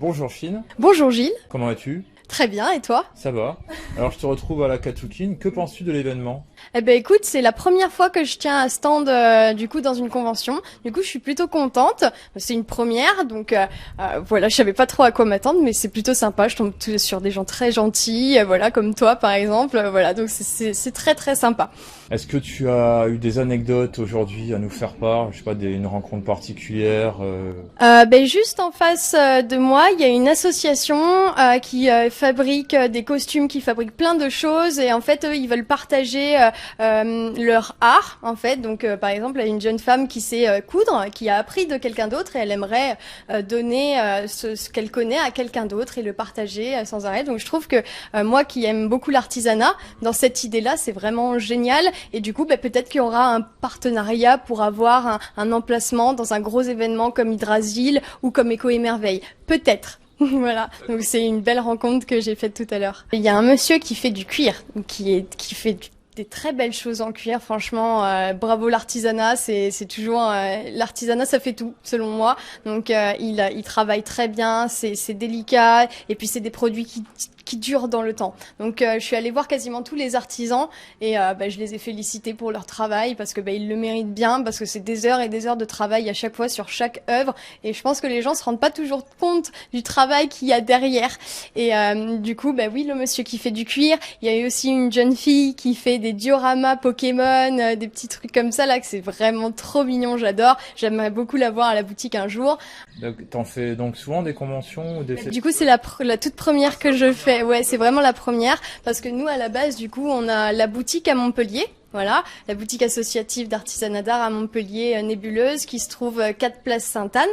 Bonjour Chine, Bonjour Gilles, comment vas-tu? très bien et toi? Ça va. Alors je te retrouve à la Katoukine, que penses-tu de l'événement? Eh ben écoute, c'est la première fois que je tiens un stand du coup dans une convention. Du coup, je suis plutôt contente. C'est une première, donc voilà, je savais pas trop à quoi m'attendre, mais c'est plutôt sympa. Je tombe sur des gens très gentils, voilà, comme toi par exemple. Voilà, donc c'est très très sympa. Est-ce que tu as eu des anecdotes aujourd'hui à nous faire part? Je sais pas, une rencontre particulière Ben juste en face de moi, il y a une association qui fabrique des costumes, qui fabrique plein de choses, et en fait, eux, ils veulent partager leur art, en fait. Donc, par exemple, il y a une jeune femme qui sait coudre, qui a appris de quelqu'un d'autre, et elle aimerait donner ce qu'elle connaît à quelqu'un d'autre et le partager sans arrêt. Donc, je trouve que moi, qui aime beaucoup l'artisanat, dans cette idée-là, c'est vraiment génial. Et du coup, ben, peut-être qu'il y aura un partenariat pour avoir un emplacement dans un gros événement comme Hydrasil ou comme Éco et Merveille. Peut-être. Voilà, donc c'est une belle rencontre que j'ai faite tout à l'heure. Il y a un monsieur qui fait du cuir, qui fait des très belles choses en cuir. Franchement, bravo l'artisanat. C'est toujours l'artisanat, ça fait tout selon moi. Donc il travaille très bien, c'est délicat et puis c'est des produits qui durent dans le temps. Donc je suis allée voir quasiment tous les artisans et je les ai félicités pour leur travail parce que ils le méritent bien, parce que c'est des heures et des heures de travail à chaque fois sur chaque œuvre, et je pense que les gens se rendent pas toujours compte du travail qu'il y a derrière. Et du coup, oui, le monsieur qui fait du cuir, il y a eu aussi une jeune fille qui fait des dioramas Pokémon, des petits trucs comme ça là, que c'est vraiment trop mignon, j'adore. J'aimerais beaucoup la voir à la boutique un jour. Donc, t'en fais donc souvent des conventions ou des Du coup, c'est la toute première que je fais. Ouais, c'est vraiment la première, parce que nous, à la base, du coup, on a la boutique à Montpellier. Voilà, la boutique associative d'artisanat d'art à Montpellier, Nébuleuse, qui se trouve 4 place Sainte-Anne.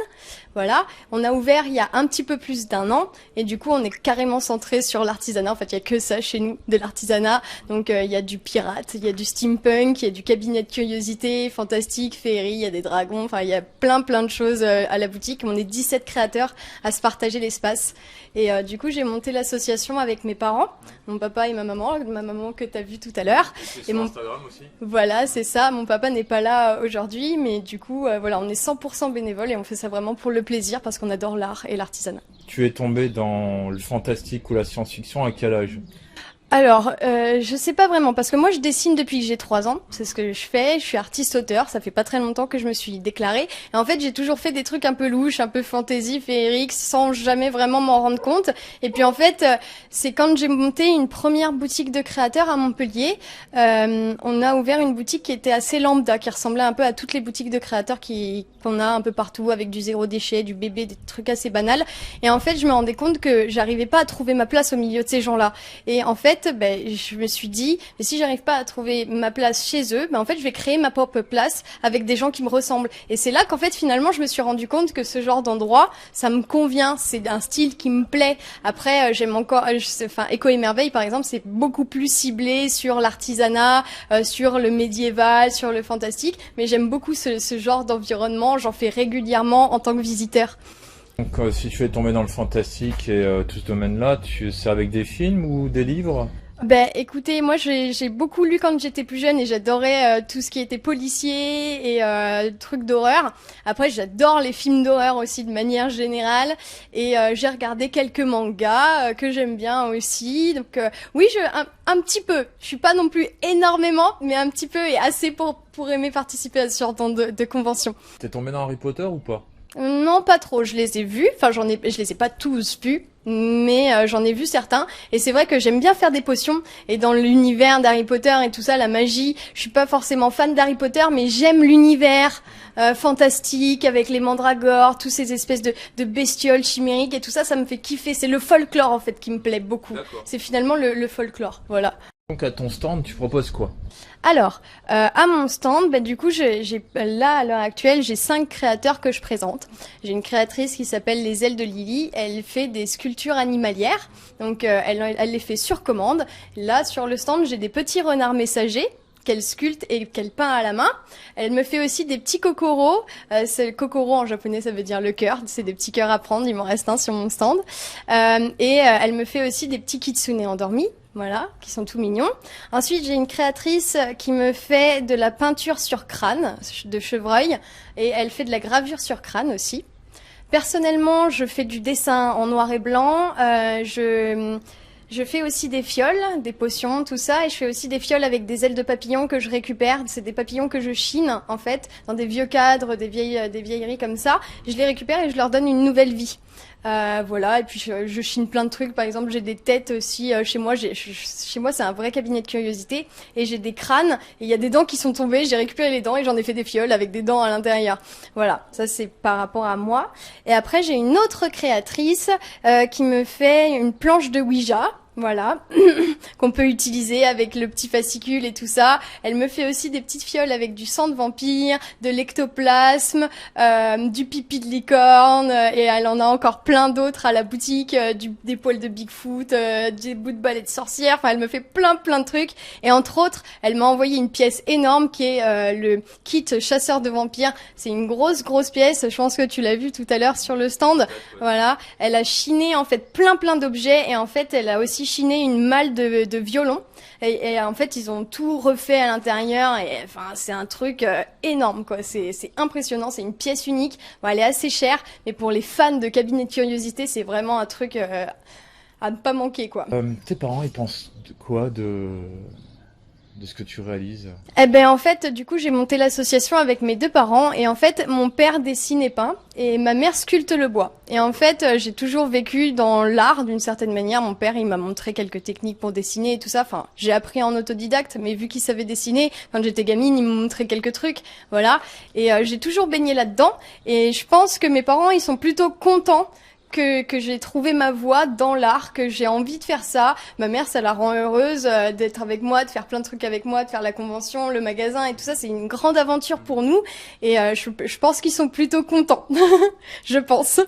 Voilà, on a ouvert il y a un petit peu plus d'1 an, et du coup on est carrément centré sur l'artisanat. En fait, il y a que ça chez nous, de l'artisanat. Donc il y a du pirate, il y a du steampunk, il y a du cabinet de curiosité, fantastique, féerie, il y a des dragons, enfin il y a plein de choses à la boutique. On est 17 créateurs à se partager l'espace. Et du coup, j'ai monté l'association avec mes parents, mon papa et ma maman que tu as vu tout à l'heure. Et mon Instagram aussi. Voilà, c'est ça. Mon papa n'est pas là aujourd'hui, mais du coup, voilà, on est 100% bénévoles et on fait ça vraiment pour le plaisir parce qu'on adore l'art et l'artisanat. Tu es tombé dans le fantastique ou la science-fiction à quel âge? Alors, je sais pas vraiment, parce que moi je dessine depuis que j'ai 3 ans, c'est ce que je fais, je suis artiste-auteur, ça fait pas très longtemps que je me suis déclarée, et en fait j'ai toujours fait des trucs un peu louches, un peu fantasy, féerique, sans jamais vraiment m'en rendre compte, et puis en fait, c'est quand j'ai monté une première boutique de créateurs à Montpellier, on a ouvert une boutique qui était assez lambda, qui ressemblait un peu à toutes les boutiques de créateurs qu'on a un peu partout, avec du zéro déchet, du bébé, des trucs assez banals, et en fait je me rendais compte que j'arrivais pas à trouver ma place au milieu de ces gens-là, et en fait je me suis dit, mais si j'arrive pas à trouver ma place chez eux, en fait, je vais créer ma propre place avec des gens qui me ressemblent. Et c'est là qu'en fait, finalement, je me suis rendu compte que ce genre d'endroit, ça me convient. C'est un style qui me plaît. Après, j'aime encore, Éco et Merveille, par exemple, c'est beaucoup plus ciblé sur l'artisanat, sur le médiéval, sur le fantastique. Mais j'aime beaucoup ce genre d'environnement. J'en fais régulièrement en tant que visiteur. Donc si tu es tombé dans le fantastique et tout ce domaine-là, c'est avec des films ou des livres? Écoutez, moi j'ai beaucoup lu quand j'étais plus jeune et j'adorais tout ce qui était policier et trucs d'horreur. Après, j'adore les films d'horreur aussi de manière générale, et j'ai regardé quelques mangas que j'aime bien aussi. Donc oui, un petit peu. Je suis pas non plus énormément, mais un petit peu, et assez pour aimer participer à ce genre de convention. T'es tombé dans Harry Potter ou pas? Non, pas trop. Je les ai vus. Enfin, je les ai pas tous vus, mais j'en ai vu certains. Et c'est vrai que j'aime bien faire des potions. Et dans l'univers d'Harry Potter et tout ça, la magie, je suis pas forcément fan d'Harry Potter, mais j'aime l'univers fantastique avec les mandragores, tous ces espèces de bestioles chimériques et tout ça, ça me fait kiffer. C'est le folklore en fait qui me plaît beaucoup. C'est finalement le folklore. Voilà. Donc à ton stand, tu proposes quoi? Alors, à mon stand, du coup, là, à l'heure actuelle, j'ai 5 créateurs que je présente. J'ai une créatrice qui s'appelle Les Ailes de Lily. Elle fait des sculptures animalières. Donc, elle les fait sur commande. Là, sur le stand, j'ai des petits renards messagers qu'elle sculpte et qu'elle peint à la main. Elle me fait aussi des petits kokoros. Kokoro en japonais, ça veut dire le cœur. C'est des petits cœurs à prendre. Il m'en reste un sur mon stand. Elle me fait aussi des petits kitsune endormis. Voilà, qui sont tout mignons. Ensuite, j'ai une créatrice qui me fait de la peinture sur crâne, de chevreuil, et elle fait de la gravure sur crâne aussi. Personnellement, je fais du dessin en noir et blanc. Je fais aussi des fioles, des potions, tout ça, et je fais aussi des fioles avec des ailes de papillons que je récupère. C'est des papillons que je chine, en fait, dans des vieux cadres, des vieilleries comme ça. Je les récupère et je leur donne une nouvelle vie. Voilà, et puis je chine plein de trucs. Par exemple, j'ai des têtes aussi chez moi. Chez moi, c'est un vrai cabinet de curiosité, et j'ai des crânes. Et il y a des dents qui sont tombées. J'ai récupéré les dents et j'en ai fait des fioles avec des dents à l'intérieur. Voilà, ça c'est par rapport à moi. Et après, j'ai une autre créatrice qui me fait une planche de Ouija. Voilà, qu'on peut utiliser avec le petit fascicule et tout ça. Elle me fait aussi des petites fioles avec du sang de vampire, de l'ectoplasme, du pipi de licorne, et elle en a encore plein d'autres à la boutique, des poils de Bigfoot, des bouts de balais de sorcière. Enfin, elle me fait plein de trucs. Et entre autres, elle m'a envoyé une pièce énorme qui est le kit chasseur de vampires. C'est une grosse pièce. Je pense que tu l'as vu tout à l'heure sur le stand. Voilà, elle a chiné en fait plein d'objets, et en fait, elle a aussi chiné une malle de violon, et en fait ils ont tout refait à l'intérieur, et enfin c'est un truc énorme quoi, c'est impressionnant, c'est une pièce unique. Bon, elle est assez chère, mais pour les fans de cabinet de curiosité, c'est vraiment un truc à ne pas manquer quoi. Tes parents, ils pensent quoi de ce que tu réalises? Eh ben en fait, du coup, j'ai monté l'association avec mes deux parents, et en fait, mon père dessine et peint et ma mère sculpte le bois. Et en fait, j'ai toujours vécu dans l'art d'une certaine manière. Mon père, il m'a montré quelques techniques pour dessiner et tout ça. Enfin, j'ai appris en autodidacte, mais vu qu'il savait dessiner, quand j'étais gamine, il m'a montré quelques trucs. Voilà. Et j'ai toujours baigné là-dedans, et je pense que mes parents, ils sont plutôt contents que j'ai trouvé ma voie dans l'art, que j'ai envie de faire ça. Ma mère, ça la rend heureuse d'être avec moi, de faire plein de trucs avec moi, de faire la convention, le magasin et tout ça. C'est une grande aventure pour nous, et je pense qu'ils sont plutôt contents. Je pense.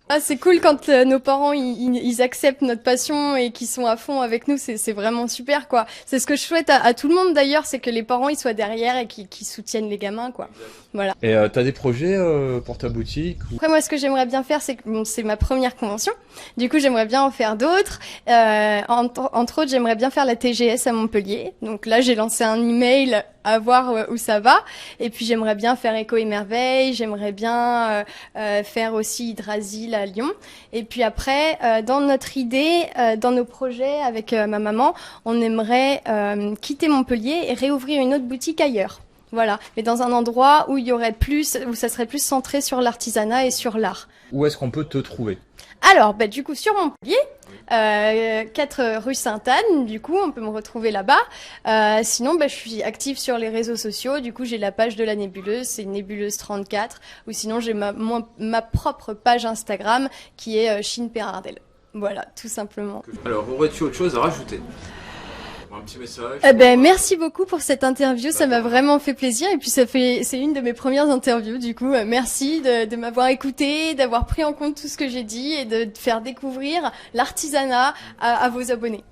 Ah, c'est cool quand nos parents ils acceptent notre passion et qu'ils sont à fond avec nous, c'est vraiment super quoi. C'est ce que je souhaite à tout le monde d'ailleurs, c'est que les parents ils soient derrière et qu'ils soutiennent les gamins quoi. Voilà. Et t'as des projets pour ta boutique ou... Après moi ce que j'aimerais bien faire, c'est que bon, c'est ma première convention. Du coup, j'aimerais bien en faire d'autres. Entre autres, j'aimerais bien faire la TGS à Montpellier. Donc là, j'ai lancé un email à voir où ça va. Et puis j'aimerais bien faire Écho et Merveille. J'aimerais bien faire aussi Hydrasil à Lyon. Et puis après, dans notre idée, dans nos projets avec ma maman, on aimerait quitter Montpellier et réouvrir une autre boutique ailleurs. Voilà, mais dans un endroit où il y aurait plus, où ça serait plus centré sur l'artisanat et sur l'art. Où est-ce qu'on peut te trouver? Alors, bah, du coup, sur Montpellier, 4 rue Sainte-Anne, du coup, on peut me retrouver là-bas. Sinon, bah, je suis active sur les réseaux sociaux. Du coup, j'ai la page de la nébuleuse, c'est nébuleuse34. Ou sinon, j'ai ma propre page Instagram qui est Chine Perardel. Voilà, tout simplement. Alors, aurais-tu autre chose à rajouter? Un petit message. Merci beaucoup pour cette interview, ça m'a vraiment fait plaisir, et puis c'est une de mes premières interviews, du coup, merci de m'avoir écouté, d'avoir pris en compte tout ce que j'ai dit et de faire découvrir l'artisanat à vos abonnés.